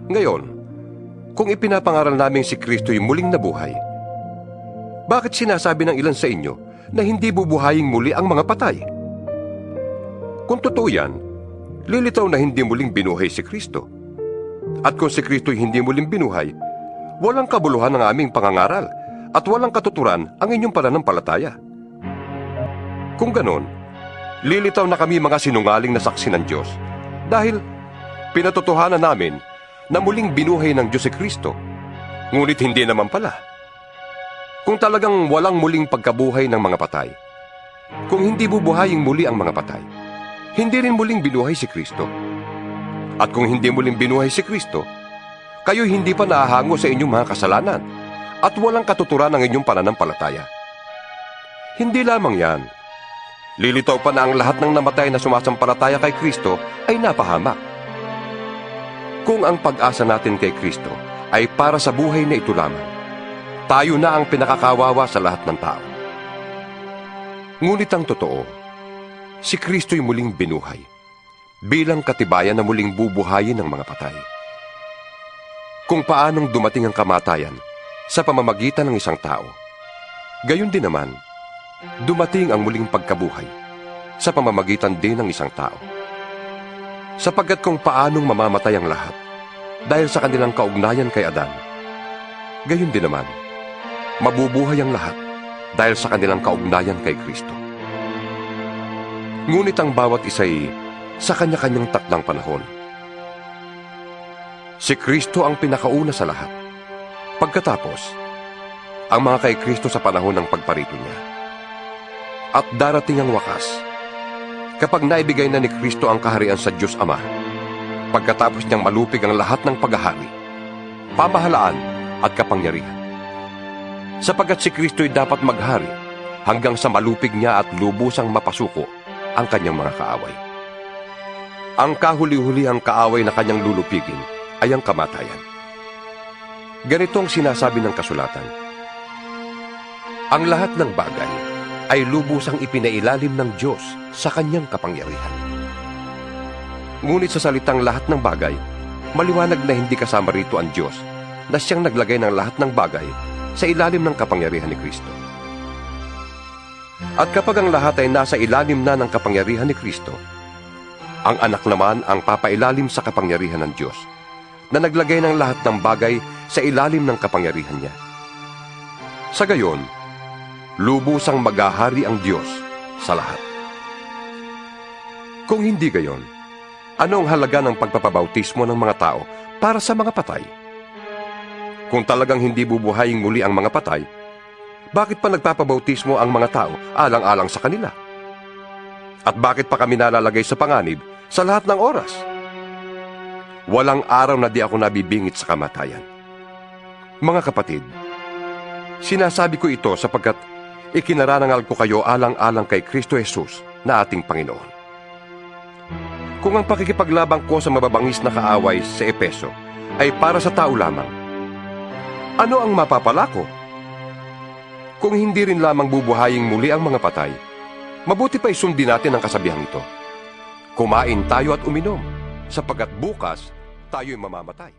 Ngayon, kung ipinapangaral namin si Kristo'y muling nabuhay, bakit sinasabi ng ilan sa inyo na hindi bubuhaying muli ang mga patay? Kung totoo yan, lilitaw na hindi muling binuhay si Kristo. At kung si Kristo'y hindi muling binuhay, walang kabuluhan ang aming pangangaral at walang katuturan ang inyong pananampalataya. Kung ganon, lilitaw na kami mga sinungaling na saksi ng Diyos dahil pinatotohanan namin na muling binuhay ng Diyos si Kristo, ngunit hindi naman pala. Kung talagang walang muling pagkabuhay ng mga patay, kung hindi bubuhaying muli ang mga patay, hindi rin muling binuhay si Kristo. At kung hindi muling binuhay si Kristo, kayo hindi pa naahango sa inyong mga kasalanan at walang katuturan ng inyong pananampalataya. Hindi lamang yan. Lilitaw pa na ang lahat ng namatay na sumasampalataya kay Kristo ay napahamak. Kung ang pag-asa natin kay Kristo ay para sa buhay na ito lamang, tayo na ang pinakakawawa sa lahat ng tao. Ngunit ang totoo, si Kristo'y muling binuhay bilang katibayan na muling bubuhayin ng mga patay. Kung paanong dumating ang kamatayan sa pamamagitan ng isang tao, gayon din naman, dumating ang muling pagkabuhay sa pamamagitan din ng isang tao. Sapagkat kung paanong mamamatay ang lahat dahil sa kanilang kaugnayan kay Adan, gayon din naman, mabubuhay ang lahat dahil sa kanilang kaugnayan kay Kristo. Ngunit ang bawat isa'y sa kanya-kanyang takdang panahon. Si Kristo ang pinakauna sa lahat. Pagkatapos, ang mga kay Kristo sa panahon ng pagparito niya. At darating ang wakas, kapag naibigay na ni Kristo ang kaharian sa Diyos Ama, pagkatapos niyang malupig ang lahat ng paghahari, pamahalaan at kapangyarihan. Sapagkat si Kristo'y dapat maghari hanggang sa malupig niya at lubusang mapasuko ang kanyang mga kaaway. Ang kahuli-hulihang kaaway na kanyang lulupigin ay ang kamatayan. Ganito ang sinasabi ng kasulatan: ang lahat ng bagay ay lubusang ipinailalim ng Diyos sa kanyang kapangyarihan. Ngunit sa salitang lahat ng bagay, maliwanag na hindi kasama rito ang Diyos na siyang naglagay ng lahat ng bagay sa ilalim ng kapangyarihan ni Kristo. At kapag ang lahat ay nasa ilalim na ng kapangyarihan ni Kristo, ang anak naman ang papailalim sa kapangyarihan ng Diyos na naglagay ng lahat ng bagay sa ilalim ng kapangyarihan niya. Sa gayon, lubusang maghahari ang Diyos sa lahat. Kung hindi gayon, ano ang halaga ng pagpapabautismo ng mga tao para sa mga patay? Kung talagang hindi bubuhayin muli ang mga patay, bakit pa nagpapabautismo ang mga tao alang-alang sa kanila? At bakit pa kami nalalagay sa panganib sa lahat ng oras? Walang araw na di ako nabibingit sa kamatayan. Mga kapatid, sinasabi ko ito sapagkat ikinarangal ko kayo alang-alang kay Kristo Jesus na ating Panginoon. Kung ang pakikipaglabang ko sa mababangis na kaaway sa Epeso ay para sa tao lamang, ano ang mapapala ko? Kung hindi rin lamang bubuhaying muli ang mga patay, mabuti pa isundin natin ang kasabihang ito: kumain tayo at uminom, sapagkat bukas tayo'y mamamatay.